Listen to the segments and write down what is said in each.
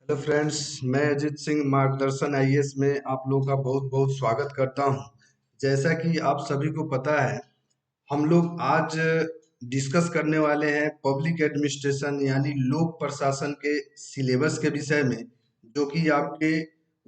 Hello friends, मैं अजित सिंह मार्गदर्शन IAS में आप लोगों का बहुत बहुत स्वागत करता हूं। जैसा कि आप सभी को पता है, हम लोग आज डिस्कस करने वाले हैं पब्लिक एडमिनिस्ट्रेशन यानी लोक प्रशासन के सिलेबस के विषय में, जो कि आपके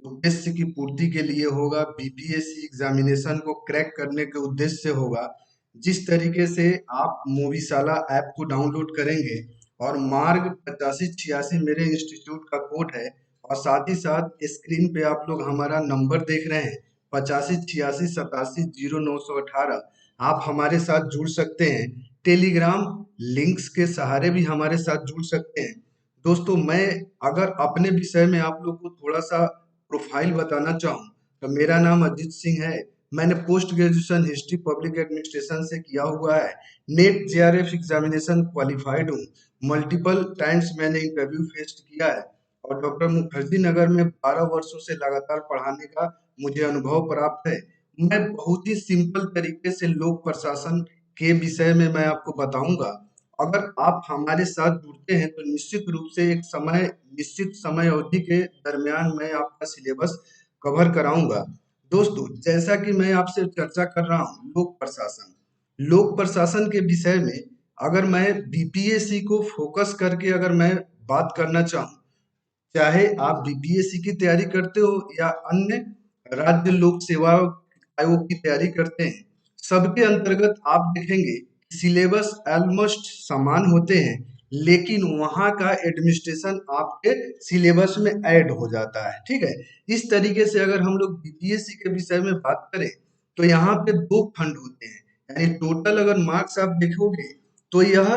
उद्देश्य की पूर्ति के लिए होगा, बीपीएससी एग्जामिनेशन को क्रैक करने के उद्देश्य से होगा। जिस तरीके से आप मोवीशाला ऐप को डाउनलोड करेंगे और मार्ग 8586 मेरे इंस्टीट्यूट का कोड है, और साथ ही साथ स्क्रीन पे आप लोग हमारा नंबर देख रहे हैं 8586 87 0918। आप हमारे साथ जुड़ सकते हैं, टेलीग्राम लिंक्स के सहारे भी हमारे साथ जुड़ सकते हैं। दोस्तों, मैं अगर अपने विषय में आप लोग को थोड़ा सा प्रोफाइल बताना चाहूँ तो मेरा नाम अजित सिंह है। मैंने post graduation history public administration से किया हुआ है। नेट जेआरएफ एग्जामिनेशन क्वालिफाइड हूँ। मल्टीपल टाइम्स मैंने इंटरव्यू फेस किया है और डॉक्टर मुखर्जी नगर में 12 वर्षों से लगातार पढ़ाने का मुझे अनुभव प्राप्त है। मैं बहुत ही सिंपल तरीके से लोक प्रशासन के विषय में मैं आपको बताऊंगा। अगर आप हमारे साथ जुड़ते हैं तो निश्चित रूप से एक निश्चित समय अवधि के दरमियान मैं आपका सिलेबस कवर कराऊंगा। दोस्तों, जैसा कि मैं आपसे चर्चा कर रहा हूँ, लोक प्रशासन के विषय में अगर मैं बीपीएससी को फोकस करके अगर मैं बात करना चाहूँ, चाहे आप बीपीएससी की तैयारी करते हो या अन्य राज्य लोक सेवा आयोग की तैयारी करते हैं, सबके अंतर्गत आप देखेंगे सिलेबस ऑलमोस्ट समान होते हैं, लेकिन वहाँ का एडमिनिस्ट्रेशन आपके सिलेबस में ऐड हो जाता है। ठीक है, इस तरीके से अगर हम लोग बीपीएससी के विषय में बात करें तो यहाँ पे दो खंड होते हैं, यानी टोटल अगर मार्क्स आप देखोगे तो यह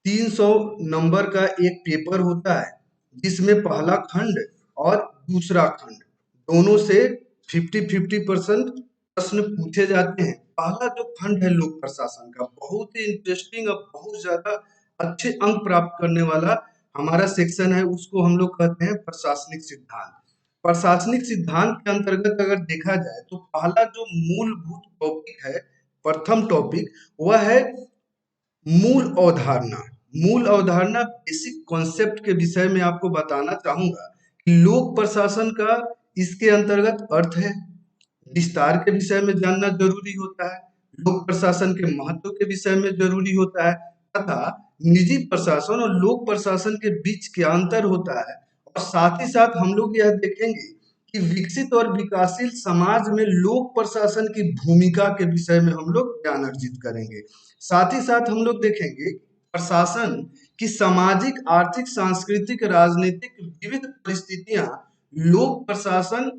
300 नंबर का एक पेपर होता है, जिसमें पहला खंड और दूसरा खंड दोनों से 50-50% प्रश्न पूछे जाते हैं। पहला जो खंड है लोक प्रशासन का, बहुत ही इंटरेस्टिंग और बहुत ज्यादा अच्छे अंक प्राप्त करने वाला हमारा सेक्शन है, उसको हम लोग कहते हैं प्रशासनिक सिद्धांत। प्रशासनिक सिद्धांत के अंतर्गत अगर देखा जाए तो पहला जो मूलभूत टॉपिक है, प्रथम टॉपिक, वह है मूल अवधारणा। मूल अवधारणा बेसिक कॉन्सेप्ट के विषय में आपको बताना चाहूंगा कि लोक प्रशासन का इसके अंतर्गत अर्थ है, विस्तार के विषय में जानना जरूरी होता है, लोक प्रशासन के महत्व के विषय में जरूरी होता है, तथा निजी प्रशासन और लोक प्रशासन के बीच क्या अंतर होता है। और साथ ही साथ हम लोग यह देखेंगे कि विकसित और विकासशील समाज में लोक प्रशासन की भूमिका के विषय में हम लोग ज्ञान अर्जित करेंगे। साथ ही साथ हम लोग देखेंगे प्रशासन की सामाजिक, आर्थिक, सांस्कृतिक, राजनीतिक विविध परिस्थितियां लोक प्रशासन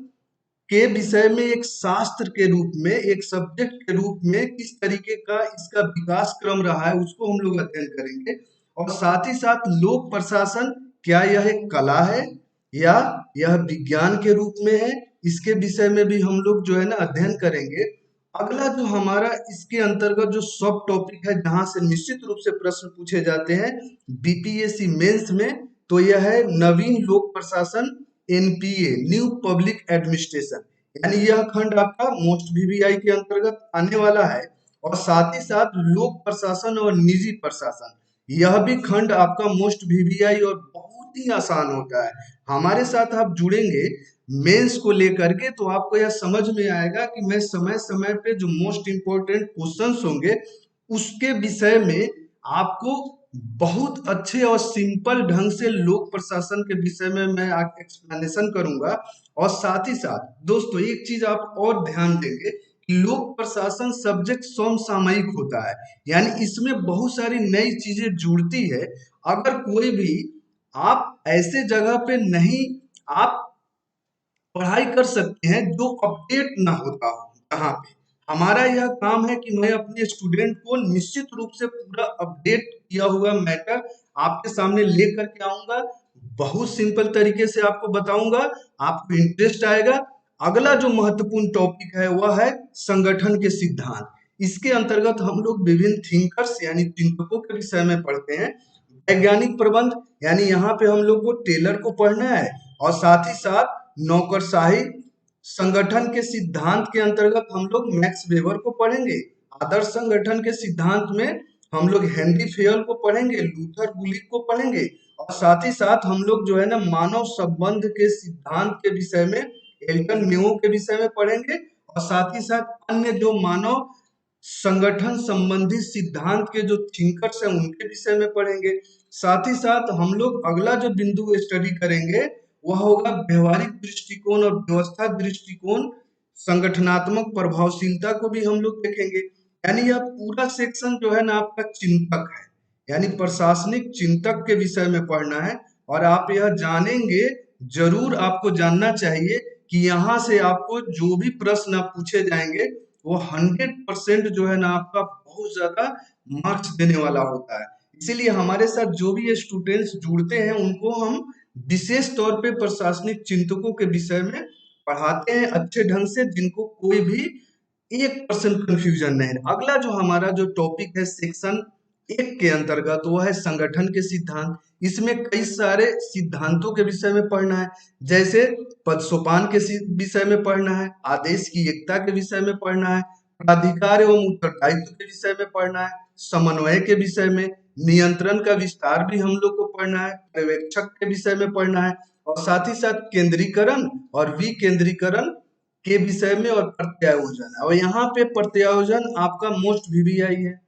के विषय में एक शास्त्र के रूप में, एक सब्जेक्ट के रूप में किस तरीके का इसका विकास क्रम रहा है, उसको हम लोग अध्ययन करेंगे। और साथ ही साथ लोक प्रशासन क्या यह एक कला है या यह विज्ञान के रूप में है, इसके विषय में भी हम लोग जो है ना अध्ययन करेंगे। अगला जो हमारा इसके अंतर्गत जो सब टॉपिक है, जहां से निश्चित रूप से प्रश्न पूछे जाते हैं बीपीएससी मेंस में, तो यह है नवीन लोक प्रशासन, एनपीए, न्यू पब्लिक एडमिनिस्ट्रेशन। यानी यह खंड आपका मोस्ट वीवीआई के अंतर्गत आने वाला है। और साथ ही साथ लोक प्रशासन और निजी प्रशासन, यह भी खंड आपका मोस्ट वीवीआई और बहुत ही आसान होता है। हमारे साथ आप जुड़ेंगे मेंस को लेकर के तो आपको यह समझ में आएगा कि मैं समय समय पे जो मोस्ट इंपॉर्टेंट क्वेश्चंस होंगे उसके विषय में आपको बहुत अच्छे और सिंपल ढंग से लोक प्रशासन के विषय में मैं एक्सप्लेनेशन करूंगा। और साथ ही साथ दोस्तों, एक चीज आप और ध्यान देंगे कि लोक प्रशासन सब्जेक्ट समसामयिक होता है, यानी इसमें बहुत सारी नई चीजें जुड़ती है। अगर कोई भी आप ऐसे जगह पे नहीं आप पढ़ाई कर सकते हैं जो अपडेट ना होता हो, कहाँ पे हमारा यह काम है कि मैं अपने स्टूडेंट को निश्चित रूप से पूरा अपडेट किया हुआ मैटर आपके सामने लेकर के आऊंगा, बहुत सिंपल तरीके से आपको बताऊंगा, आपको इंटरेस्ट आएगा। अगला जो महत्वपूर्ण टॉपिक है वह है संगठन के सिद्धांत। इसके अंतर्गत हम लोग विभिन्न थिंकर्स यानी चिंतकों के विषय में पढ़ते हैं। वैज्ञानिक प्रबंध, यानी यहाँ पे हम लोग को टेलर को पढ़ना है, और साथ ही साथ नौकरशाही। संगठन के सिद्धांत के अंतर्गत हम लोग मैक्स वेबर को पढ़ेंगे। आदर्श संगठन के सिद्धांत में हम लोग हेनरी फेयल को पढ़ेंगे, लूथर गुलिक को पढ़ेंगे। और साथ ही साथ हम लोग जो है ना मानव संबंध के सिद्धांत के विषय में एल्टन मेयो के विषय में पढ़ेंगे, और साथ ही साथ अन्य जो मानव संगठन संबंधी सिद्धांत के जो थिंकर्स हैं उनके विषय में पढ़ेंगे। साथ ही साथ हम लोग अगला जो बिंदु स्टडी करेंगे वह होगा व्यवहारिक दृष्टिकोण और व्यवस्था दृष्टिकोण, संगठनात्मक प्रभावशीलता को भी हम लोग देखेंगे। यानी यह पूरा सेक्शन जो है ना आपका चिंतक है, यानी प्रशासनिक चिंतक के विषय में पढ़ना है। और आप यह जानेंगे, जरूर आपको जानना चाहिए कि यहाँ से आपको जो भी प्रश्न आप पूछे जाएंगे वो 100% जो है ना आपका बहुत ज्यादा मार्क्स देने वाला होता है। इसीलिए हमारे साथ जो भी ये स्टूडेंट्स जुड़ते हैं उनको हम विशेष तौर पे प्रशासनिक चिंतकों के विषय में पढ़ाते हैं अच्छे ढंग से, जिनको कोई भी 1% कंफ्यूजन नहीं है। अगला जो हमारा जो टॉपिक है सेक्शन 1 के अंतर्गत वो है संगठन के सिद्धांत। इसमें कई सारे सिद्धांतों के विषय में पढ़ना है, जैसे पद सोपान के विषय में पढ़ना है, आदेश की एकता के विषय में पढ़ना है, प्राधिकार एवं उत्तरदायित्व के विषय में पढ़ना है, समन्वय के विषय में, नियंत्रण का विस्तार भी हम लोग को पढ़ना है, पर्यवेक्षक के विषय में पढ़ना है, और साथ ही साथ केंद्रीकरण और विकेंद्रीकरण के विषय में, और प्रत्यायोजन। और यहाँ पे प्रत्यायोजन आपका मोस्ट वीवीआई है,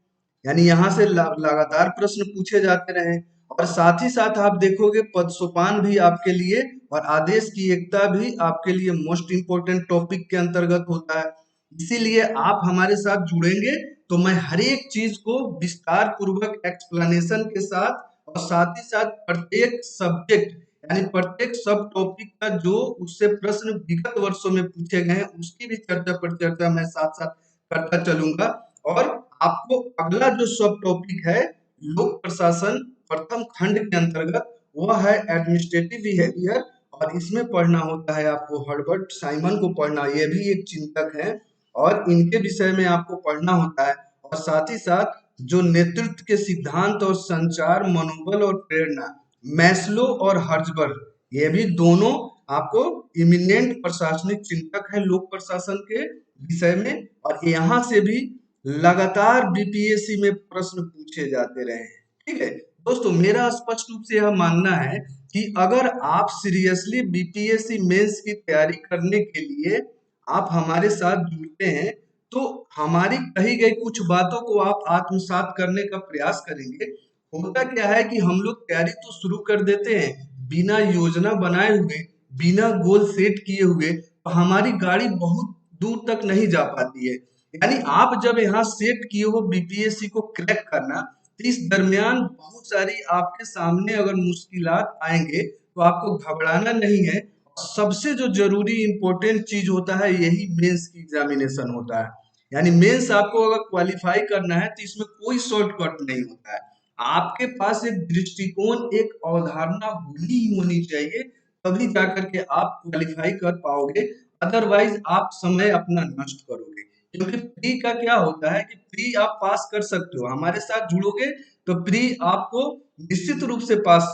यानी यहाँ से लगातार प्रश्न पूछे जाते रहे। और साथ ही साथ आप देखोगे पद सोपान भी आपके लिए और आदेश की एकता भी आपके लिए मोस्ट इंपोर्टेंट टॉपिक के अंतर्गत होता है। इसीलिए आप हमारे साथ जुड़ेंगे तो मैं हर एक चीज को विस्तार पूर्वक एक्सप्लेनेशन के साथ, और साथ ही साथ प्रत्येक सब्जेक्ट यानी प्रत्येक सब टॉपिक का जो उससे प्रश्न विगत वर्षों में पूछे गए हैं उसकी भी चर्चा पर चर्चा मैं साथ साथ करता चलूंगा। और आपको अगला जो सब टॉपिक है लोक प्रशासन प्रथम खंड के अंतर्गत वह है एडमिनिस्ट्रेटिव बिहेवियर, और इसमें पढ़ना होता है आपको हर्बर्ट साइमन को पढ़ना, ये भी एक चिंतक है और इनके विषय में आपको पढ़ना होता है। और साथ ही साथ जो नेतृत्व के सिद्धांत और संचार मनोबल और प्रेरणा, मैस्लो और हर्जबर्ग, ये भी दोनों आपको इमिनेंट प्रशासनिक चिंतक है लोक प्रशासन के विषय में, और यहाँ से भी लगातार बीपीएससी में प्रश्न पूछे जाते रहे हैं। ठीक है दोस्तों, मेरा स्पष्ट रूप से यह मानना है कि अगर आप सीरियसली बीपीएससी मेंस की तैयारी करने के लिए आप हमारे साथ जुड़ते हैं तो हमारी कही गई कुछ बातों को आप आत्मसात करने का प्रयास करेंगे। होता क्या है कि हम लोग तैयारी तो शुरू कर देते हैं बिना योजना बनाए हुए, बिना गोल सेट किए हुए, तो हमारी गाड़ी बहुत दूर तक नहीं जा पाती है। यानी आप जब यहाँ सेट किए हो बीपीएससी को क्रैक करना, तो इस दरमियान बहुत सारी आपके सामने अगर मुश्किलात आएंगे तो आपको घबराना नहीं है। सबसे जो जरूरी इंपॉर्टेंट चीज होता है यही मेंस की एग्जामिनेशन होता है। यानी मेंस आपको अगर क्वालिफाई करना है तो इसमें कोई शॉर्टकट नहीं होता है। आपके पास एक दृष्टिकोण, एक अवधारणा होनी ही होनी चाहिए, तभी जाकर के आप क्वालिफाई कर पाओगे, अदरवाइज आप समय अपना नष्ट करोगे। क्योंकि प्री का क्या होता है कि प्री आप पास कर सकते हो, हमारे साथ जुड़ोगे तो प्री आपको निश्चित रूप से पास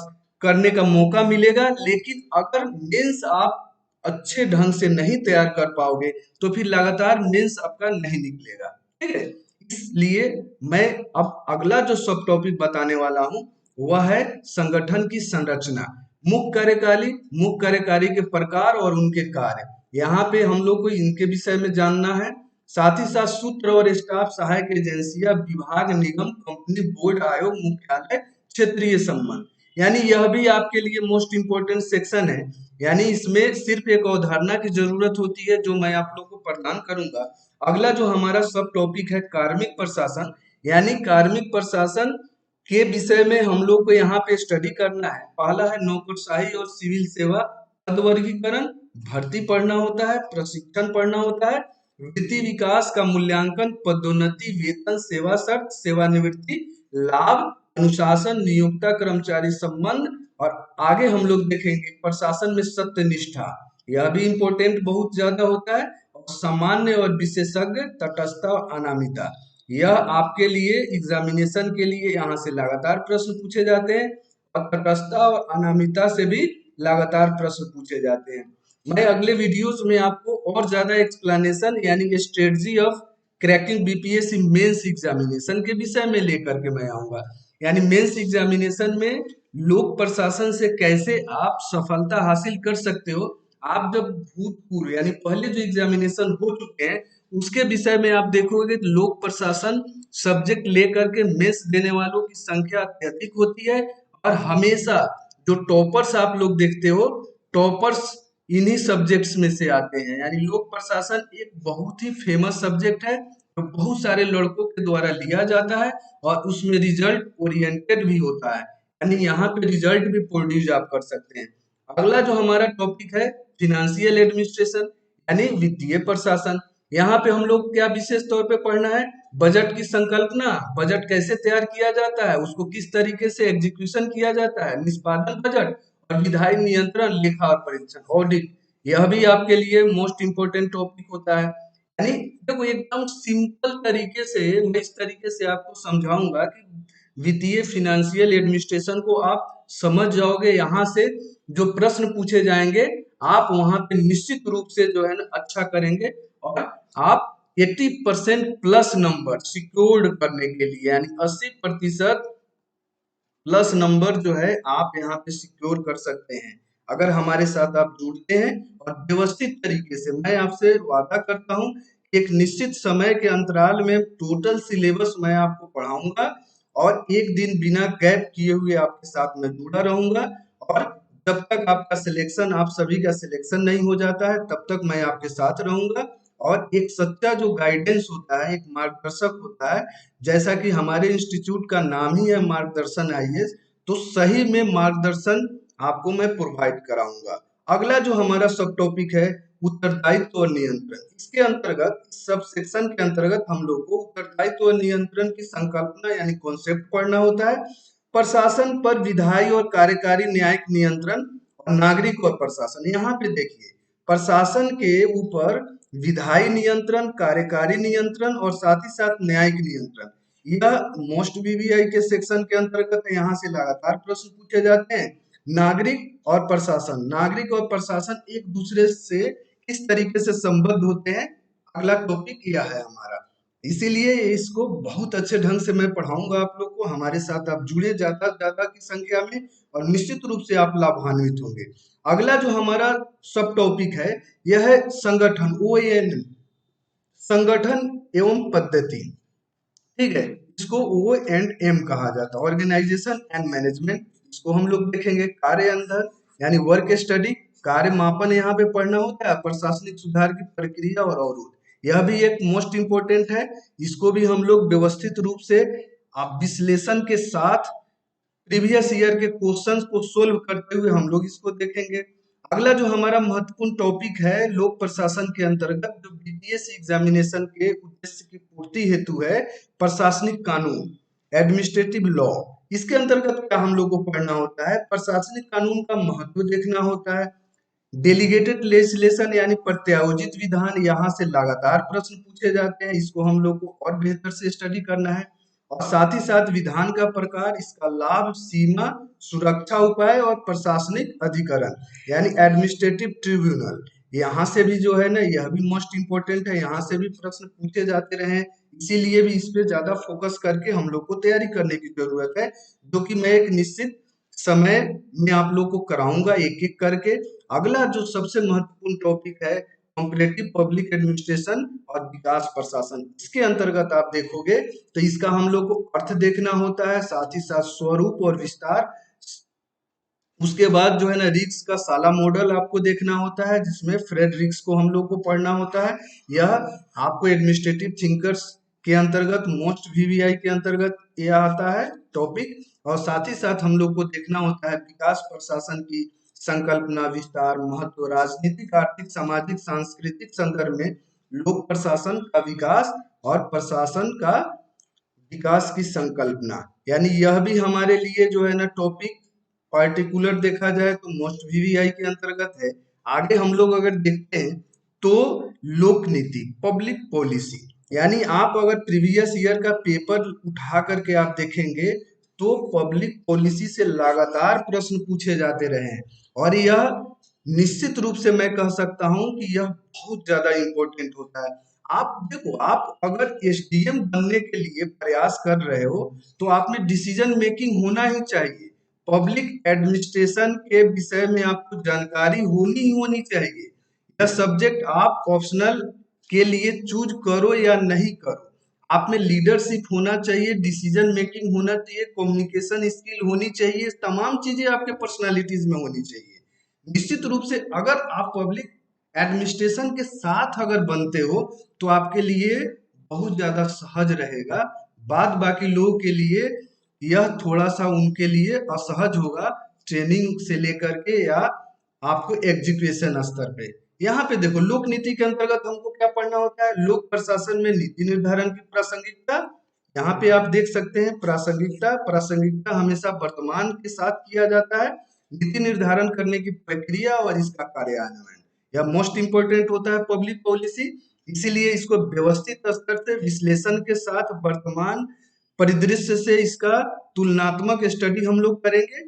करने का मौका मिलेगा, लेकिन अगर मेंस आप अच्छे ढंग से नहीं तैयार कर पाओगे तो फिर लगातार मेंस आपका नहीं निकलेगा। ठीक है, इसलिए मैं अब अगला जो सब टॉपिक बताने वाला हूं वह है संगठन की संरचना, मुख्य कार्यकारी के प्रकार और उनके कार्य। यहाँ पे हम लोग को इनके विषय में जानना है। साथ ही साथ सूत्र और स्टाफ, सहायक एजेंसियां, विभाग, निगम, कंपनी, बोर्ड, आयोग, मुख्यालय, क्षेत्रीय संबंध, यानी यह भी आपके लिए मोस्ट इंपोर्टेंट सेक्शन है। यानी इसमें सिर्फ एक अवधारणा की जरूरत होती है जो मैं आप लोग को प्रदान करूंगा। अगला जो हमारा सब टॉपिक है कार्मिक प्रशासन, यानी कार्मिक प्रशासन के विषय में हम लोग को यहाँ पे स्टडी करना है। पहला है नौकरशाही और सिविल सेवा, पद वर्गीकरण, भर्ती पढ़ना होता है, प्रशिक्षण पढ़ना होता है, वृत्ति विकास का मूल्यांकन, पदोन्नति, वेतन, सेवा शर्त, सेवानिवृत्ति, लाभ, अनुशासन, नियोक्ता कर्मचारी संबंध, और आगे हम लोग देखेंगे प्रशासन में सत्यनिष्ठा, यह भी इंपॉर्टेंट बहुत ज्यादा होता है, और सामान्य और विशेषज्ञ, तटस्थता और अनामिता, यह आपके लिए एग्जामिनेशन के लिए यहाँ से लगातार प्रश्न पूछे जाते हैं, और तटस्थता और अनामिता से भी लगातार प्रश्न पूछे जाते हैं। मैं अगले वीडियोस में आपको और ज्यादा एक्सप्लेनेशन यानी strategy of cracking BPSC mains examination के विषय में लेकर के मैं आऊंगा। यानी मेंस एग्जामिनेशन में लोक प्रशासन से कैसे आप सफलता हासिल कर सकते हो। आप जब भूतपूर्व यानी पहले जो एग्जामिनेशन हो चुके हैं उसके विषय में आप देखोगे तो लोक प्रशासन सब्जेक्ट लेकर के मेंस देने वालों की संख्या अत्यधिक होती है। और हमेशा जो टॉपर्स आप लोग देखते हो, टॉपर्स इन्हीं सब्जेक्ट्स में से आते हैं। यानी लोक प्रशासन एक बहुत ही फेमस सब्जेक्ट है जो बहुत सारे लड़कों के द्वारा लिया जाता है और उसमें रिजल्ट ओरिएंटेड भी होता है। यानी यहाँ पे रिजल्ट भी प्रोड्यूस आप कर सकते हैं। अगला जो हमारा टॉपिक है फिनेंशियल एडमिनिस्ट्रेशन यानी वित्तीय प्रशासन। यहाँ पे हम लोग क्या विशेष तौर पे पढ़ना है, बजट की संकल्पना, बजट कैसे तैयार किया जाता है, उसको किस तरीके से एग्जीक्यूशन किया जाता है, निष्पादन बजट और विधायी नियंत्रण, लेखा और परीक्षण, ऑडिट। यह भी आपके लिए मोस्ट इंपोर्टेंट टॉपिक होता है। यानी देखो एकदम सिंपल तरीके से मैं इस तरीके से आपको समझाऊंगा कि वित्तीय फिनेंशियल एडमिनिस्ट्रेशन को आप समझ जाओगे। यहाँ से जो प्रश्न पूछे जाएंगे आप वहां पे निश्चित रूप से जो है ना अच्छा करेंगे और आप 80% प्लस नंबर सिक्योर्ड करने के लिए यानी 80% प्लस नंबर जो है आप यहाँ पे सिक्योर कर सकते हैं अगर हमारे साथ आप जुड़ते हैं। और व्यवस्थित तरीके से मैं आपसे वादा करता हूँ कि एक निश्चित समय के अंतराल में टोटल सिलेबस मैं आपको पढ़ाऊंगा और एक दिन बिना गैप किए हुए आपके साथ मैं जुड़ा रहूंगा। और जब तक आपका सिलेक्शन, आप सभी का सिलेक्शन नहीं हो जाता है तब तक मैं आपके साथ रहूंगा। और एक सच्चा जो गाइडेंस होता है, एक मार्गदर्शक होता है, जैसा कि हमारे इंस्टीट्यूट का नाम ही है मार्गदर्शन आईएएस, तो सही में मार्गदर्शन आपको मैं प्रोवाइड कराऊंगा। अगला जो हमारा सब टॉपिक है उत्तरदायित्व और नियंत्रण। इसके अंतर्गत सब सेक्शन के अंतर्गत हम लोग को उत्तरदायित्व और नियंत्रण की संकल्पना यानी कॉन्सेप्ट पढ़ना होता है। प्रशासन पर विधायी और कार्यकारी न्यायिक नियंत्रण और नागरिक और प्रशासन। यहाँ पे देखिए प्रशासन के ऊपर विधायी नियंत्रण, कार्यकारी नियंत्रण और साथ ही साथ न्यायिक नियंत्रण, यह मोस्ट बीबीआई के सेक्शन के अंतर्गत है। यहाँ से लगातार प्रश्न पूछे जाते हैं। नागरिक और प्रशासन, नागरिक और प्रशासन एक दूसरे से किस तरीके से संबद्ध होते हैं, अगला टॉपिक यह है हमारा। इसीलिए इसको बहुत अच्छे ढंग से मैं पढ़ाऊंगा आप लोग को। हमारे साथ आप जुड़े ज्यादा ज्यादा की संख्या में और निश्चित रूप से आप लाभान्वित होंगे। अगला जो हमारा सब टॉपिक है यह है संगठन, OAN, संगठन एवं पद्धति। ठीक है, इसको O&M कहा जाता है, ऑर्गेनाइजेशन एंड मैनेजमेंट। इसको हम लोग देखेंगे। कार्य अंतर यानी वर्क स्टडी, कार्य मापन यहाँ पे पढ़ना होता है। प्रशासनिक सुधार की प्रक्रिया और अवरोध, यह भी एक मोस्ट इंपोर्टेंट है। इसको भी हम लोग व्यवस्थित रूप से आप विश्लेषण के साथ प्रीवियस ईयर के क्वेश्चंस को सोल्व करते हुए हम लोग इसको देखेंगे। अगला जो हमारा महत्वपूर्ण टॉपिक है लोक प्रशासन के अंतर्गत जो बीपीएससी एग्जामिनेशन के उद्देश्य की पूर्ति हेतु है, प्रशासनिक कानून, एडमिनिस्ट्रेटिव लॉ। इसके अंतर्गत क्या हम लोग को पढ़ना होता है, प्रशासनिक कानून का महत्व देखना होता है। डेलीगेटेड लेजिस्लेशन यानी प्रत्यायोजित विधान, यहाँ से लगातार प्रश्न पूछे जाते हैं, इसको हम लोग को और बेहतर से स्टडी करना है। और साथ ही साथ विधान का प्रकार, इसका लाभ, सीमा, सुरक्षा उपाय और प्रशासनिक अधिकरण यानी एडमिनिस्ट्रेटिव ट्रिब्यूनल, यहाँ से भी जो है ना यह भी मोस्ट इंपोर्टेंट है। यहाँ से भी प्रश्न पूछे जाते रहे, इसीलिए भी इस पे ज्यादा फोकस करके हम लोग को तैयारी करने की जरूरत है, जो कि मैं एक निश्चित समय में आप लोग को कराऊंगा एक एक करके। अगला जो सबसे महत्वपूर्ण टॉपिक है कॉम्पिटिटिव पब्लिक एडमिनिस्ट्रेशन और विकास प्रशासन। इसके अंतर्गत आप देखोगे तो इसका हम लोग को अर्थ देखना होता है, साथ ही साथ स्वरूप और विस्तार। उसके बाद जो है ना रिक्स का साला मॉडल आपको देखना होता है, जिसमें फ्रेड रिक्स को हम लोग को पढ़ना होता है। यह आपको एडमिनिस्ट्रेटिव थिंकर्स के अंतर्गत, मोस्ट वीवीआई के अंतर्गत यह आता है टॉपिक। और साथ ही साथ हम लोग को देखना होता है विकास प्रशासन की संकल्पना, विस्तार, महत्व, राजनीतिक, आर्थिक, सामाजिक, सांस्कृतिक संदर्भ में लोक प्रशासन का विकास और प्रशासन का विकास की संकल्पना। यानी यह भी हमारे लिए जो है ना टॉपिक पार्टिकुलर देखा जाए तो मोस्ट वीवीआई के अंतर्गत है। आगे हम लोग अगर देखते हैं तो लोक नीति, पब्लिक पॉलिसी, यानी आप अगर प्रीवियस ईयर का पेपर उठा करके आप देखेंगे तो पब्लिक पॉलिसी से लगातार प्रश्न पूछे जाते रहे हैं। और यह निश्चित रूप से मैं कह सकता हूं कि यह बहुत ज्यादा इंपॉर्टेंट होता है। आप देखो, आप अगर एसडीएम बनने के लिए प्रयास कर रहे हो तो आप में डिसीजन मेकिंग होना ही चाहिए। पब्लिक एडमिनिस्ट्रेशन के विषय में आपको जानकारी होनी ही होनी चाहिए। यह सब्जेक्ट आप ऑप्शनल के लिए चूज करो या नहीं करो, आप में लीडरशिप होना चाहिए, डिसीजन मेकिंग होना चाहिए, कम्युनिकेशन स्किल होनी चाहिए, तमाम चीजें आपके पर्सनालिटीज में होनी चाहिए। निश्चित रूप से अगर आप पब्लिक एडमिनिस्ट्रेशन के साथ अगर बनते हो तो आपके लिए बहुत ज्यादा सहज रहेगा। बाद बाकी लोगों के लिए यह थोड़ा सा उनके लिए असहज होगा, ट्रेनिंग से लेकर के या आपको एग्जीक्यूशन स्तर पे। यहाँ पे देखो लोक नीति के अंतर्गत हमको क्या पढ़ना होता है, लोक प्रशासन में नीति निर्धारण की प्रासंगिकता। यहाँ पे आप देख सकते हैं प्रासंगिकता, प्रासंगिकता हमेशा वर्तमान के साथ किया जाता है। नीति निर्धारण करने की प्रक्रिया और इसका कार्यान्वयन, यह मोस्ट इंपोर्टेंट होता है पब्लिक पॉलिसी। इसीलिए इसको व्यवस्थित स्तर से विश्लेषण के साथ वर्तमान परिदृश्य से इसका तुलनात्मक स्टडी हम लोग करेंगे।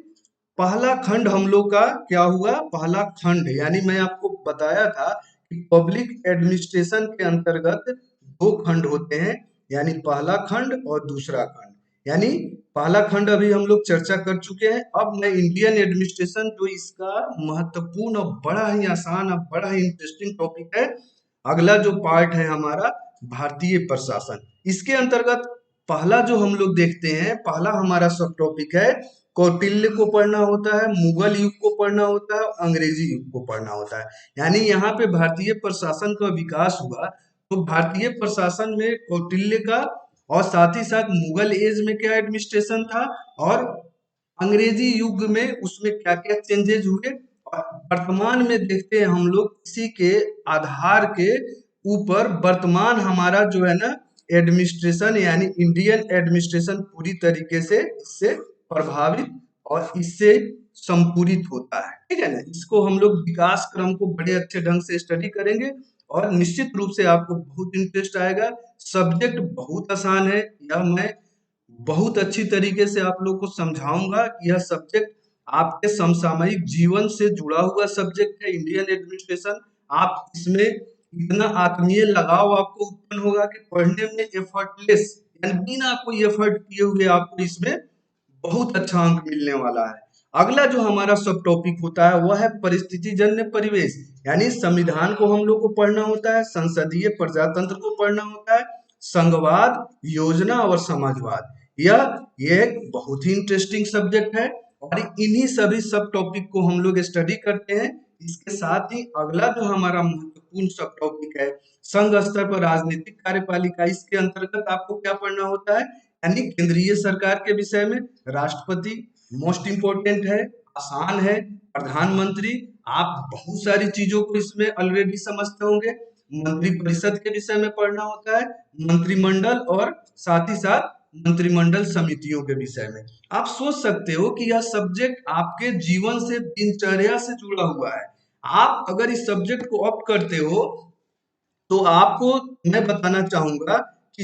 पहला खंड हम लोग का क्या हुआ, पहला खंड यानी मैं आपको बताया था कि पब्लिक एडमिनिस्ट्रेशन के अंतर्गत दो खंड होते हैं, यानी पहला खंड और दूसरा खंड। यानी पहला खंड अभी हम लोग चर्चा कर चुके हैं। अब मैं इंडियन एडमिनिस्ट्रेशन, जो इसका महत्वपूर्ण और बड़ा ही आसान और बड़ा ही इंटरेस्टिंग टॉपिक है, अगला जो पार्ट है हमारा भारतीय प्रशासन, इसके अंतर्गत पहला जो हम लोग देखते हैं, पहला हमारा सब टॉपिक है कौटिल्य को पढ़ना होता है, मुगल युग को पढ़ना होता है, अंग्रेजी युग को पढ़ना होता है। यानी यहाँ पे भारतीय प्रशासन का विकास हुआ तो भारतीय प्रशासन में कौटिल्य का और साथ ही साथ मुगल एज में क्या एडमिनिस्ट्रेशन था और अंग्रेजी युग में उसमें क्या क्या चेंजेस हुए। और वर्तमान में देखते हैं हम लोग इसी के आधार के ऊपर वर्तमान हमारा जो है ना एडमिनिस्ट्रेशन, यानी इंडियन एडमिनिस्ट्रेशन पूरी तरीके से इससे प्रभावित और इससे संपूरित होता है। ठीक है ना, इसको हम लोग विकास क्रम को बड़े अच्छे ढंग से स्टडी करेंगे और निश्चित रूप से आपको बहुत इंटरेस्ट आएगा। सब्जेक्ट बहुत आसान है, यह मैं बहुत अच्छी तरीके से आप लोग को समझाऊंगा कि यह सब्जेक्ट आपके समसामयिक जीवन से जुड़ा हुआ सब्जेक्ट है। इंडियन एडमिनिस्ट्रेशन, आप इसमें इतना आत्मीय लगाव आपको उत्पन्न होगा कि पढ़ने में एफर्टलेस, यानी बिना कोई एफर्ट किए हुए आपको इसमें बहुत अच्छा अंक मिलने वाला है। अगला जो हमारा सब टॉपिक होता है वह है परिस्थिति जन्य परिवेश, यानी संविधान को हम लोग को पढ़ना होता है, संसदीय प्रजातंत्र को पढ़ना होता है, संघवाद, योजना और समाजवाद। यह एक बहुत ही इंटरेस्टिंग सब्जेक्ट है और इन्हीं सभी सब टॉपिक को हम लोग स्टडी करते हैं। इसके साथ ही अगला जो हमारा महत्वपूर्ण सब टॉपिक है संघ स्तर पर राजनीतिक कार्यपालिका, इसके अंतर्गत आपको क्या पढ़ना होता है, यानी केंद्रीय सरकार के विषय में राष्ट्रपति मोस्ट इंपोर्टेंट है, आसान है, प्रधानमंत्री आप बहुत सारी चीजों को इसमें ऑलरेडी समझते होंगे, मंत्रिपरिषद के विषय में पढ़ना होता है, मंत्रिमंडल और साथ ही साथ मंत्रिमंडल समितियों के विषय में। आप सोच सकते हो कि यह सब्जेक्ट आपके जीवन से, दिनचर्या से जुड़ा हुआ है। आप अगर इस सब्जेक्ट को ऑप्ट करते हो तो आपको मैं बताना चाहूंगा कि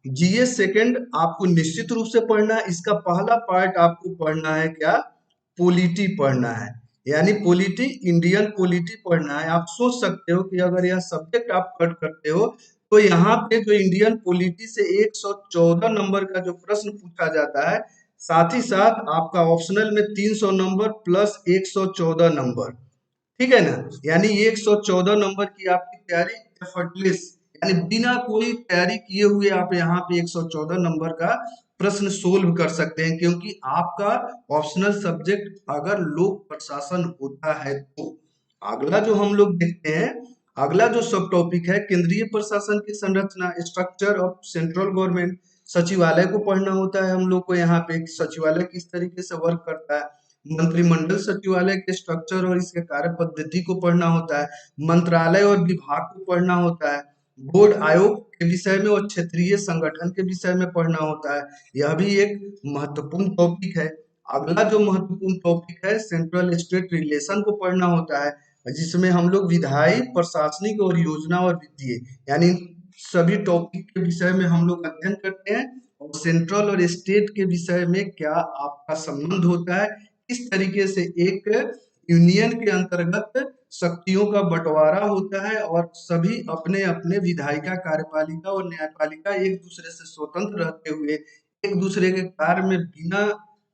जीएस सेकंड आपको निश्चित रूप से पढ़ना है। इसका पहला पार्ट आपको पढ़ना है क्या, पॉलिटी पढ़ना है, यानी पॉलिटी, इंडियन पॉलिटी पढ़ना है। आप सोच सकते हो कि अगर यह सब्जेक्ट आप कट करते हो तो यहाँ पे जो इंडियन पॉलिटी से 114 नंबर का जो प्रश्न पूछा जाता है, साथ ही साथ आपका ऑप्शनल में 300 नंबर प्लस 114 नंबर, ठीक है ना, यानी 114 नंबर की आपकी तैयारी एफर्टलेस, यानी बिना कोई तैयारी किए हुए आप यहाँ पे 114 नंबर का प्रश्न सोल्व कर सकते हैं, क्योंकि आपका ऑप्शनल सब्जेक्ट अगर लोक प्रशासन होता है तो। अगला जो हम लोग देखते हैं, अगला जो सब टॉपिक है केंद्रीय प्रशासन की संरचना, स्ट्रक्चर ऑफ सेंट्रल गवर्नमेंट। सचिवालय को पढ़ना होता है हम लोग को, यहाँ पे सचिवालय किस तरीके से वर्क करता है, मंत्रिमंडल सचिवालय के स्ट्रक्चर और इसके कार्य पद्धति को पढ़ना होता है, मंत्रालय और विभाग को पढ़ना होता है, बोर्ड आयोग के विषय में और क्षेत्रीय संगठन के विषय में पढ़ना होता है। यह भी एक महत्वपूर्ण टॉपिक है। अगला जो महत्वपूर्ण टॉपिक है सेंट्रल स्टेट रिलेशन को पढ़ना होता है, जिसमें हम लोग विधायी, प्रशासनिक और योजना और वित्तीय, यानी सभी टॉपिक के विषय में हम लोग अध्ययन करते हैं और सेंट्रल और स्टेट के विषय में क्या आपका संबंध होता है, किस तरीके से एक यूनियन के अंतर्गत शक्तियों का बंटवारा होता है और सभी अपने अपने विधायिका, कार्यपालिका और न्यायपालिका एक दूसरे से स्वतंत्र रहते हुए एक दूसरे के कार्य में बिना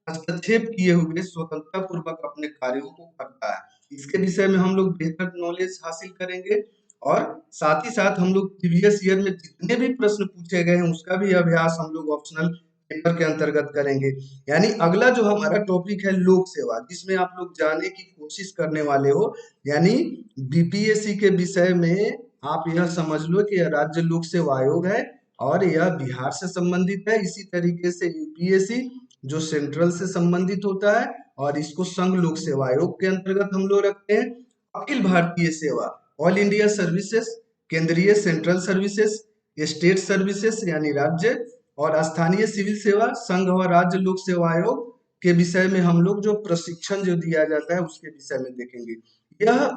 हस्तक्षेप किए हुए स्वतंत्रता पूर्वक अपने कार्यों को करता है। इसके विषय में हम लोग बेहतर नॉलेज हासिल करेंगे और साथ ही साथ हम लोग प्रीवियस ईयर में जितने भी प्रश्न पूछे गए हैं उसका भी अभ्यास हम लोग ऑप्शनल पेपर के अंतर्गत करेंगे। यानी अगला जो हमारा टॉपिक है लोक सेवा, जिसमें आप लोग जाने की कोशिश करने वाले हो। यानी बीपीएससी के विषय में आप यह समझ लो कि यह राज्य लोक सेवा आयोग है और यह बिहार से संबंधित है। इसी तरीके से यूपीएससी जो सेंट्रल से संबंधित होता है और इसको संघ लोक सेवा आयोग के अंतर्गत हम लोग रखते हैं। अखिल भारतीय सेवा, ऑल इंडिया सर्विसेज, केंद्रीय सेंट्रल सर्विसेज, स्टेट सर्विसेज यानी राज्य, और स्थानीय सिविल सेवा, संघ और राज्य लोक सेवा आयोग के विषय में हम लोग जो प्रशिक्षण जो दिया जाता है उसके विषय में देखेंगे। यह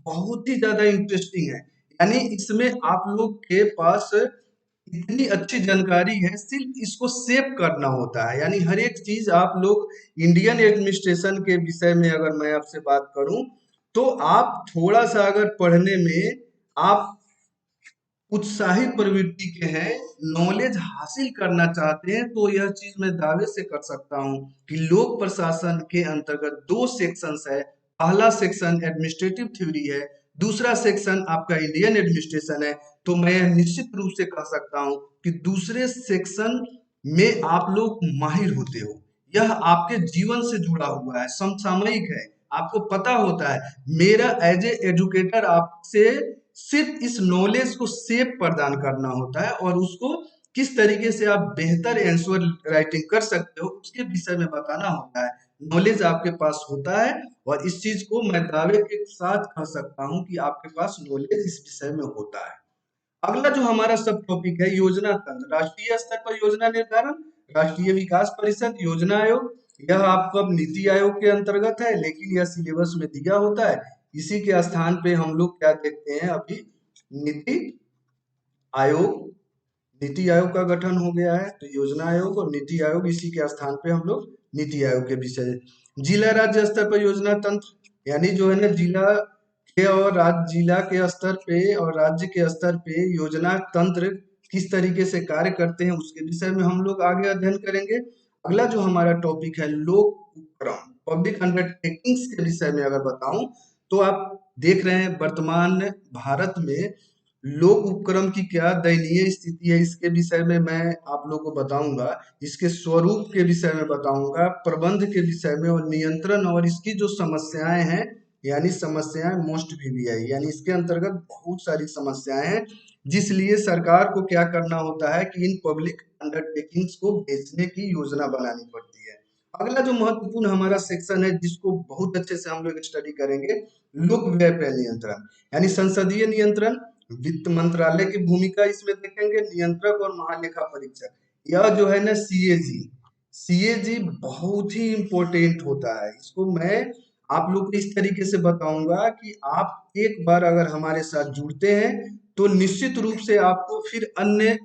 बहुत ही ज्यादा इंटरेस्टिंग है। यानी इसमें आप लोग के पास इतनी अच्छी जानकारी है, सिर्फ इसको सेव करना होता है। यानी हर एक चीज आप लोग इंडियन एडमिनिस्ट्रेशन के विषय में अगर मैं आपसे बात करूं तो आप थोड़ा सा अगर पढ़ने में आप उत्साहित प्रवृत्ति के हैं, नॉलेज हासिल करना चाहते हैं, तो यह चीज मैं दावे से कर सकता हूं कि लोक प्रशासन के अंतर्गत दो सेक्शंस है। पहला सेक्शन एडमिनिस्ट्रेटिव थ्योरी है, दूसरा सेक्शन आपका इंडियन एडमिनिस्ट्रेशन है। तो मैं निश्चित रूप से कह सकता हूं कि दूसरे सेक्शन में आप लोग माहिर होते हो। यह आपके जीवन से जुड़ा हुआ है, समसामयिक है, आपको पता होता है। मेरा एज ए एजुकेटर आपसे सिर्फ इस नॉलेज को सेव प्रदान करना होता है और उसको किस तरीके से आप बेहतर आंसर राइटिंग कर सकते हो उसके विषय में बताना होता है। नॉलेज आपके पास होता है और इस चीज को मैं दावे के साथ कह सकता हूं कि आपके पास नॉलेज इस विषय में होता है। अगला जो हमारा सब टॉपिक है योजना तंत्र, राष्ट्रीय स्तर पर योजना निर्धारण, राष्ट्रीय विकास परिषद, योजना आयोग। यह आपको अब नीति आयोग के अंतर्गत है, लेकिन यह सिलेबस में दिया होता है। इसी के स्थान पे हम लोग क्या देखते हैं अभी, नीति आयोग। नीति आयोग का गठन हो गया है, तो योजना आयोग और नीति आयोग इसी के स्थान पे हम लोग नीति आयोग के विषय। जिला राज्य स्तर पर योजना तंत्र, यानी जो है ना जिला के और राज्य, जिला के स्तर पे और राज्य के स्तर पे योजना तंत्र किस तरीके से कार्य करते हैं उसके विषय में हम लोग आगे अध्ययन करेंगे। अगला जो हमारा टॉपिक है लोक उपक्रम, पब्लिक अंडरटेकिंग्स के विषय में अगर बताऊं तो आप देख रहे हैं वर्तमान भारत में लोक उपक्रम की क्या दयनीय स्थिति है, इसके विषय में मैं आप लोगों को बताऊंगा। इसके स्वरूप के विषय में बताऊंगा, प्रबंध के विषय में और नियंत्रण और इसकी जो समस्याएं हैं, यानी समस्याएं मोस्ट वीवीआई, यानी इसके अंतर्गत बहुत सारी समस्याएं हैं जिसलिए सरकार को क्या करना होता है कि इन पब्लिक अंडरटेकिंग्स को बेचने की योजना बनानी पड़ती है। अगला जो महत्वपूर्ण हमारा सेक्शन है जिसको बहुत अच्छे से हम लोग स्टडी करेंगे, लोक व्यय पे नियंत्रण, यानी संसदीय नियंत्रण, वित्त मंत्रालय की भूमिका इसमें देखेंगे, नियंत्रक और महालेखा परीक्षक। यह जो है ना सीएजी, सीएजी बहुत ही इंपॉर्टेंट होता है। इसको मैं आप लोग को इस तरीके से बताऊंगा कि आप एक बार अगर हमारे साथ जुड़ते हैं तो निश्चित रूप से आपको फिर अन्य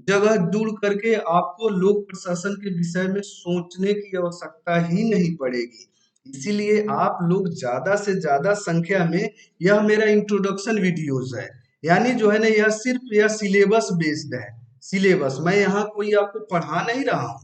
जगह जुड़ करके आपको लोक प्रशासन के विषय में सोचने की आवश्यकता ही नहीं पड़ेगी। इसीलिए आप लोग ज्यादा से ज्यादा संख्या में, यह मेरा इंट्रोडक्शन वीडियोस है, यानी जो है ना यह सिर्फ यह सिलेबस बेस्ड है। सिलेबस मैं यहाँ कोई आपको पढ़ा नहीं रहा हूँ,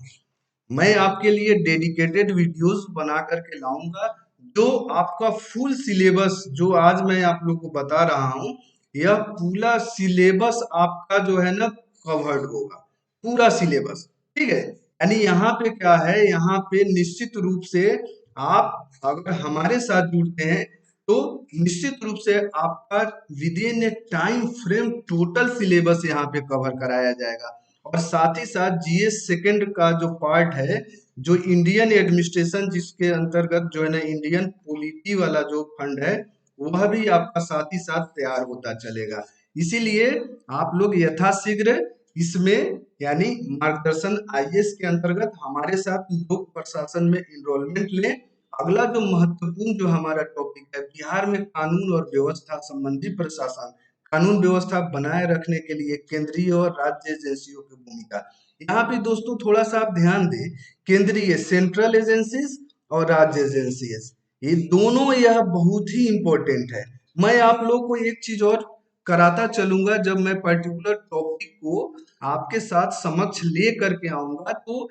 मैं आपके लिए डेडिकेटेड वीडियोस बना करके लाऊंगा जो आपका फुल सिलेबस जो आज मैं आप लोग को बता रहा हूँ, यह पूरा सिलेबस आपका जो है ना कवर्ड होगा, पूरा सिलेबस। ठीक है, यानी यहाँ पे क्या है, यहाँ पे निश्चित रूप से आप अगर हमारे साथ जुड़ते हैं तो निश्चित रूप से आपका with in A time frame total syllabus यहाँ पे कवर कराया जाएगा। और साथ ही साथ जीएस सेकंड का जो पार्ट है, जो इंडियन एडमिनिस्ट्रेशन जिसके अंतर्गत जो है ना इंडियन पॉलिटी वाला जो फंड है, वह भी आपका साथ ही साथ तैयार होता चलेगा। इसीलिए आप लोग यथाशीघ्र इसमें यानी मार्गदर्शन आईएएस के अंतर्गत हमारे साथ लोक प्रशासन में इनरोलमेंट लें। अगला जो महत्वपूर्ण जो हमारा टॉपिक है, बिहार में कानून और व्यवस्था संबंधी प्रशासन, कानून व्यवस्था बनाए रखने के लिए केंद्रीय और राज्य एजेंसियों की भूमिका। यहाँ पे दोस्तों थोड़ा सा आप ध्यान दें, केंद्रीय सेंट्रल एजेंसीज और राज्य एजेंसीज, ये दोनों यह बहुत ही इंपॉर्टेंट है। मैं आप लोग को एक चीज और कराता चलूंगा, जब मैं पर्टिकुलर टॉपिक को आपके साथ समक्ष ले करके आऊंगा तो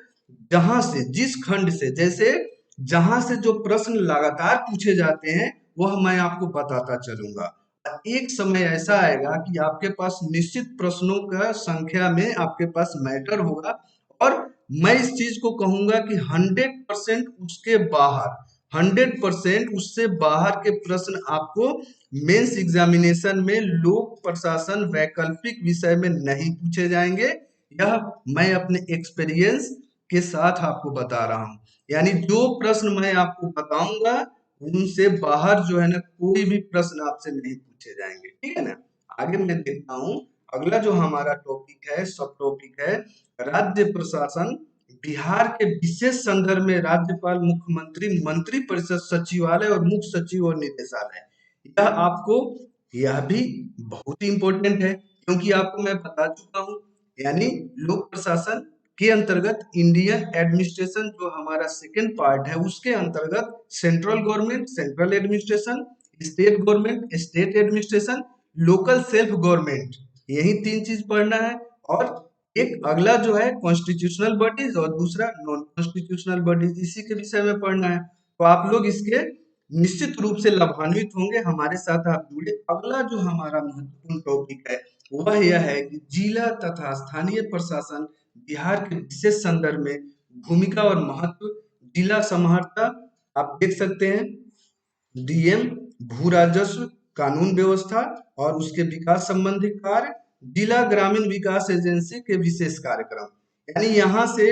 जहां से, जिस खंड से, जैसे जहां से जो प्रश्न लगातार पूछे जाते हैं वह मैं आपको बताता चलूंगा। एक समय ऐसा आएगा कि आपके पास निश्चित प्रश्नों का संख्या में आपके पास मैटर होगा, और मैं इस चीज को कहूंगा कि 100% उसके बाहर, 100% उससे बाहर के प्रश्न आपको मेंस एग्जामिनेशन में लोक प्रशासन वैकल्पिक विषय में नहीं पूछे जाएंगे। यह मैं अपने एक्सपीरियंस के साथ आपको बता रहा हूँ। यानी जो प्रश्न मैं आपको बताऊंगा उनसे बाहर जो है ना कोई भी प्रश्न आपसे नहीं पूछे जाएंगे, ठीक है ना। आगे मैं देखता हूँ, अगला जो हमारा टॉपिक है, सब टॉपिक है राज्य प्रशासन। बिहार के विशेष संदर्भ में राज्यपाल, मुख्यमंत्री, मंत्री परिषद, सचिवालय और मुख्य सचिव और निदेशालय। यह आपको, यह भी बहुत ही इंपॉर्टेंट है, क्योंकि आपको मैं बता चुका हूँ। यानी लोक प्रशासन के अंतर्गत इंडियन एडमिनिस्ट्रेशन जो हमारा सेकंड पार्ट है, उसके अंतर्गत central government, central administration, state government, state administration, local self government, यही तीन चीज पढ़ना है। और एक अगला जो है कॉन्स्टिट्यूशनल बॉडीज, और दूसरा नॉन कॉन्स्टिट्यूशनल बॉडीज, इसी के विषय में पढ़ना है। तो आप लोग इसके निश्चित रूप से लाभान्वित होंगे, हमारे साथ आप जुड़े। अगला जो हमारा महत्वपूर्ण टॉपिक है वह यह है कि जिला तथा स्थानीय प्रशासन बिहार के विशेष संदर्भ में भूमिका और महत्व। जिला समाहर्ता, आप देख सकते हैं, डीएम, भू राजस्व, कानून व्यवस्था और उसके विकास संबंधी कार्य, जिला ग्रामीण विकास एजेंसी के विशेष कार्यक्रम। यानी यहाँ से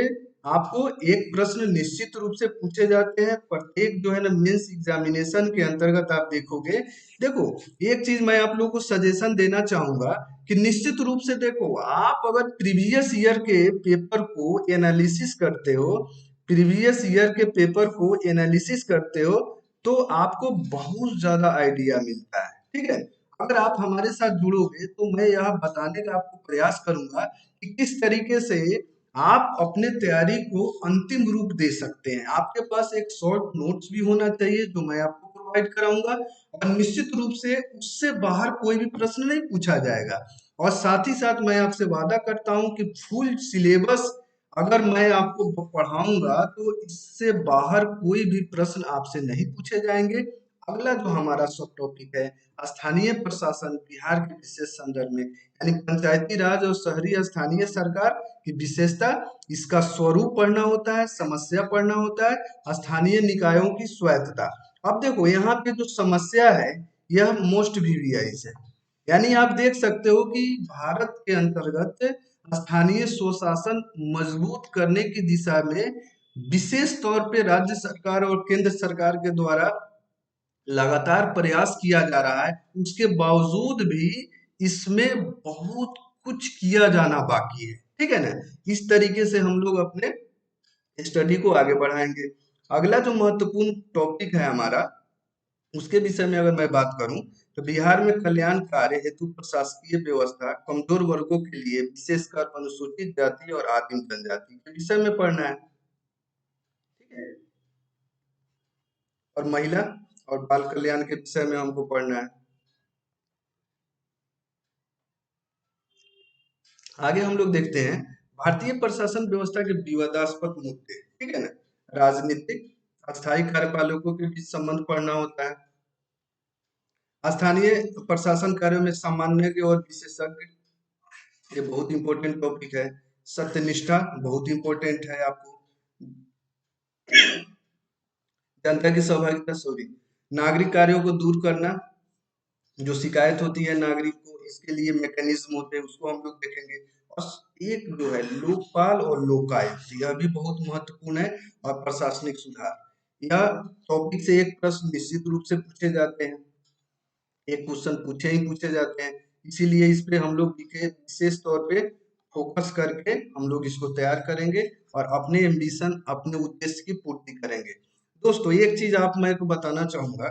आपको एक प्रश्न निश्चित रूप से पूछे जाते हैं प्रत्येक जो है ना मेंस एग्जामिनेशन के अंतर्गत। आप देखोगे, देखो एक चीज मैं आप लोगों को सजेशन देना चाहूंगा कि निश्चित रूप से देखो, आप अगर प्रीवियस ईयर के पेपर को एनालिसिस करते हो, प्रीवियस ईयर के पेपर को एनालिसिस करते हो, तो आपको बहुत ज्यादा आइडिया मिलता है, ठीक है। अगर आप हमारे साथ जुड़ोगे तो मैं यह बताने का आपको प्रयास करूंगा कि किस तरीके से आप अपने तैयारी को अंतिम रूप दे सकते हैं। आपके पास एक शॉर्ट नोट्स भी होना चाहिए जो मैं आपको प्रोवाइड कराऊंगा, और निश्चित रूप से उससे बाहर कोई भी प्रश्न नहीं पूछा जाएगा। और साथ ही साथ मैं आपसे वादा करता हूं कि फुल सिलेबस अगर मैं आपको पढ़ाऊंगा तो इससे बाहर कोई भी प्रश्न आपसे नहीं पूछे जाएंगे। अगला जो हमारा सब टॉपिक है स्थानीय प्रशासन बिहार के विशेष संदर्भ में, यानी पंचायती राज और शहरी स्थानीय सरकार की विशेषता, इसका स्वरूप पढ़ना होता है, समस्या पढ़ना होता है, स्थानीय निकायों की स्वायत्तता। अब देखो यहाँ पे जो समस्या है यह मोस्ट वीवीआईस है। यानी आप देख सकते हो कि भारत के अंतर्गत स्थानीय स्वशासन मजबूत करने की दिशा में विशेष तौर पे राज्य सरकार और केंद्र सरकार के द्वारा लगातार प्रयास किया जा रहा है। उसके बावजूद भी इसमें बहुत कुछ किया जाना बाकी है, ठीक है ना। इस तरीके से हम लोग अपने स्टडी को आगे बढ़ाएंगे। अगला जो महत्वपूर्ण टॉपिक है हमारा, उसके विषय में अगर मैं बात करूं तो बिहार में कल्याण कार्य हेतु प्रशासकीय व्यवस्था कमजोर वर्गों के लिए, विशेषकर अनुसूचित जाति और आदिम जनजाति के विषय में पढ़ना है, ठीक है। और महिला और बाल कल्याण के विषय में हमको पढ़ना है। आगे हम लोग देखते हैं भारतीय प्रशासन व्यवस्था के विवादास्पद मुद्दे, ठीक है ना। राजनीतिक, अस्थायी कार्यपालकों के बीच संबंध पढ़ना होता है। स्थानीय प्रशासन कार्यों में सामान्य और विशेषज्ञ, ये बहुत इंपॉर्टेंट टॉपिक है। सत्यनिष्ठा बहुत इंपॉर्टेंट है आपको। जनता की सहभागिता, सॉरी, नागरिक कार्यों को दूर करना, जो शिकायत होती है नागरिक को, इसके लिए मैकेनिज्म होते हैं, उसको हम लोग देखेंगे। और एक जो है लोकपाल और लोकायुक्त, यह भी बहुत महत्वपूर्ण है। और प्रशासनिक सुधार, यह टॉपिक से एक प्रश्न निश्चित रूप से पूछे जाते हैं, एक क्वेश्चन पूछे ही पूछे जाते हैं। इसीलिए इस पे हम लोग विशेष तौर पे फोकस करके हम लोग इसको तैयार करेंगे और अपने एम्बिशन, अपने उद्देश्य की पूर्ति करेंगे। दोस्तों एक चीज आप मैं को बताना चाहूंगा,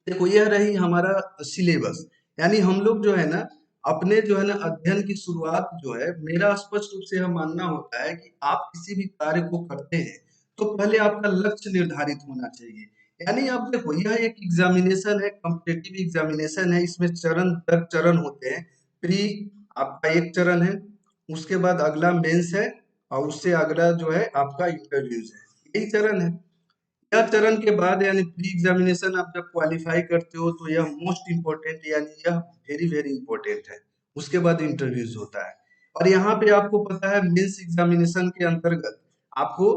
देखो यह रही हमारा सिलेबस। यानी हम लोग जो है ना अपने जो है ना अध्ययन की शुरुआत जो है, मेरा स्पष्ट रूप से यह मानना होता है कि आप किसी भी कार्य को करते हैं तो पहले आपका लक्ष्य निर्धारित होना चाहिए। यानी आप देखो यह एक एग्जामिनेशन है, कॉम्पिटिटिव एग्जामिनेशन है, इसमें चरण दर चरण होते हैं। प्री आपका एक चरण है, उसके बाद अगला मेंस है, और उससे अगला जो है आपका इंटरव्यूज है। यही चरण है। यह चरण के बाद यानी प्री एग्जामिनेशन आप जब क्वालिफाई करते हो तो यह मोस्ट इम्पोर्टेंट यानी यह वेरी वेरी इंपॉर्टेंट है। उसके बाद इंटरव्यूज होता है। और यहाँ पे आपको पता है मेंस एग्जामिनेशन के अंतर्गत आपको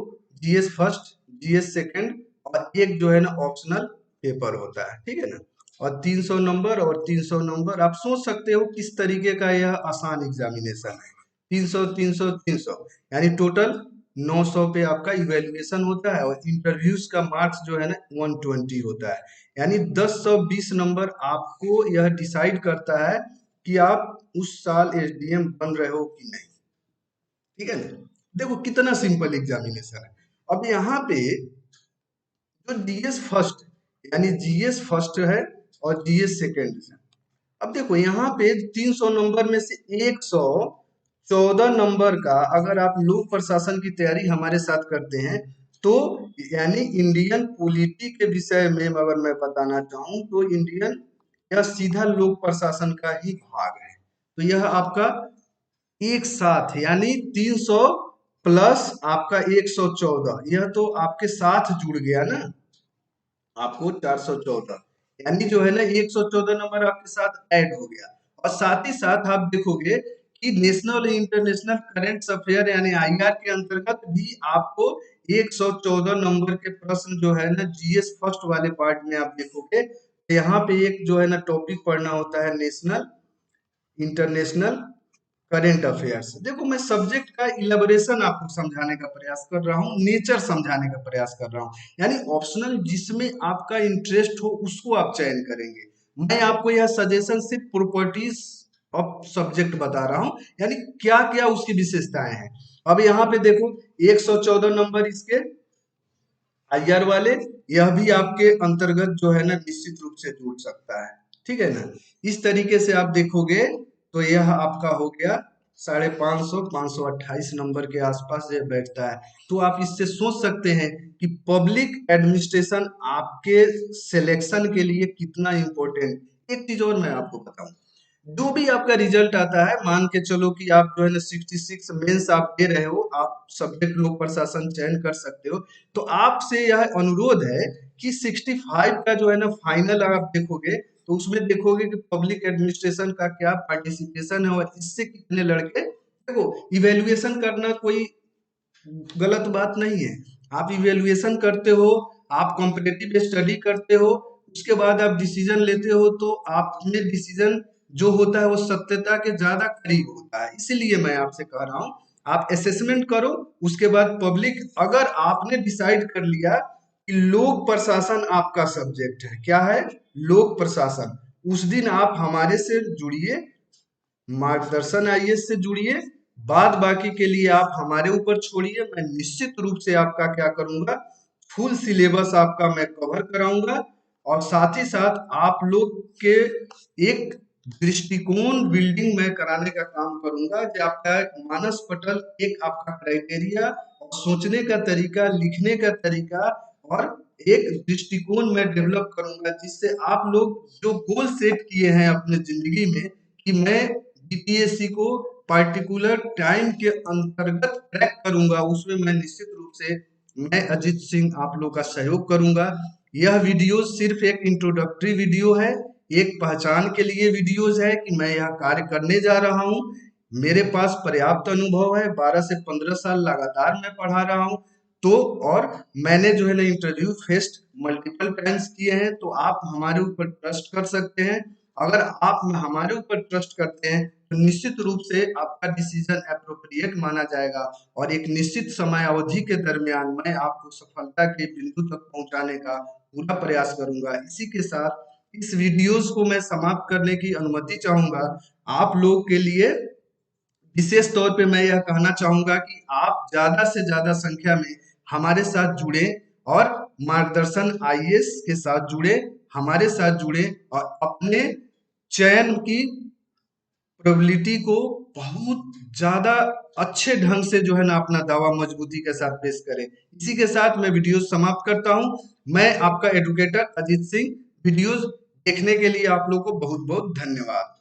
जीएस फर्स्ट, जीएस सेकंड और एक जो है ना ऑप्शनल पेपर होता है, ठीक है ना। और 300 नंबर और 300 नंबर, आप सोच सकते हो किस तरीके का यह आसान एग्जामिनेशन है। 300 300 300 यानी टोटल 900 पे आपका इवेल्युएशन होता है और इंटरव्यूज का मार्क्स जो है ना 120 होता है। यानी 10-20 नंबर आपको यह डिसाइड करता है कि आप उस साल एसडीएम बन रहे हो कि नहीं, ठीक है ना। देखो कितना सिंपल एग्जामिनेशन है। अब यहाँ पे जो जीएस फर्स्ट यानी जीएस फर्स्ट है और जीएस सेकंड है। अब देखो यहाँ पे 300 नंबर में से 114 नंबर का अगर आप लोक प्रशासन की तैयारी हमारे साथ करते हैं तो यानी इंडियन पॉलिटी के विषय में अगर मैं बताना चाहूँ तो इंडियन यह सीधा लोक प्रशासन का ही भाग है। तो यह आपका एक साथ यानी 300 प्लस आपका 114, यह तो आपके साथ जुड़ गया ना, आपको 414 यानी जो है ना 114 नंबर आपके साथ ऐड हो गया। और साथ ही साथ आप देखोगे कि नेशनल और इंटरनेशनल करंट अफेयर यानी आईआर के अंतर्गत भी आपको 114 नंबर के प्रश्न जो है ना जीएस फर्स्ट वाले पार्ट में आप देखोगे, यहाँ पे एक जो है ना टॉपिक पढ़ना होता है नेशनल इंटरनेशनल करेंट अफेयर्स। देखो मैं सब्जेक्ट का इलेबोरेशन आपको समझाने का प्रयास कर रहा हूँ, नेचर समझाने का प्रयास कर रहा हूँ। यानी ऑप्शनल जिसमें आपका इंटरेस्ट हो उसको आप चयन करेंगे। मैं आपको यह सजेशन सिर्फ प्रॉपर्टीज ऑफ सब्जेक्ट बता रहा हूँ, यानी क्या क्या उसकी विशेषताएं हैं। अब यहाँ पे देखो 114 नंबर इसके आईआर वाले, यह भी आपके अंतर्गत जो है ना निश्चित रूप से जुड़ सकता है, ठीक है ना। इस तरीके से आप देखोगे तो यह आपका हो गया 550 528 नंबर के आसपास ये बैठता है। तो आप इससे सोच सकते हैं कि पब्लिक एडमिनिस्ट्रेशन आपके सिलेक्शन के लिए कितना इंपॉर्टेंट। एक चीज और मैं आपको बताऊं, जो भी आपका रिजल्ट आता है, मान के चलो कि आप जो है ना 66 मेंस आप दे रहे हो, आप सब्जेक्ट लोक प्रशासन चयन कर सकते हो, तो आपसे यह अनुरोध है कि 65 का जो है ना फाइनल आप देखोगे तो उसमें देखोगे कि पब्लिक एडमिनिस्ट्रेशन का क्या पार्टिसिपेशन है और इससे कितने लड़के, देखो इवेल्युएशन करना कोई गलत बात नहीं है। आप इवेल्युएशन करते हो, आप कॉम्पिटिटिव स्टडी करते हो, उसके बाद आप डिसीजन लेते हो, तो आप में डिसीजन जो होता है वो सत्यता के ज्यादा करीब होता है। इसीलिए मैं आपसे कह रहा हूँ आप असेसमेंट करो, उसके बाद पब्लिक, अगर आपने डिसाइड कर लिया कि लोक प्रशासन आपका सब्जेक्ट है, क्या है लोक प्रशासन, उस दिन आप हमारे से जुड़िए, मार्गदर्शन आईएएस से जुड़िए, बाद बाकी के लिए आप हमारे ऊपर छोड़िए। मैं निश्चित रूप से आपका क्या करूंगा, फुल सिलेबस आपका मैं कवर कराऊंगा और साथ ही साथ आप लोग के एक दृष्टिकोण बिल्डिंग मैं कराने का काम करूंगा कि आपका एक मानस पटल, एक आपका क्राइटेरिया और सोचने का तरीका, लिखने का तरीका और एक दृष्टिकोण मैं डेवलप करूंगा, जिससे आप लोग जो गोल सेट किए हैं अपने जिंदगी में कि मैं बीपीएससी को पार्टिकुलर टाइम के अंतर्गत क्रैक करूंगा, उसमें मैं निश्चित रूप से मैं अजीत सिंह आप लोग का सहयोग करूंगा। यह वीडियो सिर्फ एक इंट्रोडक्टरी वीडियो है, एक पहचान के लिए वीडियोज है कि मैं यह कार्य करने जा रहा हूं। मेरे पास पर्याप्त अनुभव है, 12 से 15 साल लगातार मैं पढ़ा रहा हूं। तो और मैंने जो है ना इंटरव्यू फेस्ट मल्टीपल टाइम्स किए हैं, तो आप हमारे ऊपर ट्रस्ट कर सकते हैं। अगर आप हमारे ऊपर ट्रस्ट करते हैं तो निश्चित रूप से आपका डिसीजन अप्रोप्रिएट माना जाएगा और एक निश्चित समय अवधि के दरमियान मैं आपको सफलता के बिंदु तक पहुंचाने का पूरा प्रयास करूंगा। इसी के साथ इस वीडियोस को मैं समाप्त करने की अनुमति चाहूंगा। आप लोग के लिए विशेष तौर पे मैं यह कहना चाहूंगा कि आप ज्यादा से ज्यादा संख्या में हमारे साथ जुड़े और मार्गदर्शन आईएएस के साथ जुड़े, हमारे साथ जुड़े और अपने चयन की प्रोबेबिलिटी को बहुत ज्यादा अच्छे ढंग से जो है ना अपना दावा मजबूती के साथ पेश करें। इसी के साथ मैं वीडियो समाप्त करता हूं। मैं आपका एडुकेटर अजीत सिंह। वीडियोस देखने के लिए आप लोग को बहुत बहुत धन्यवाद।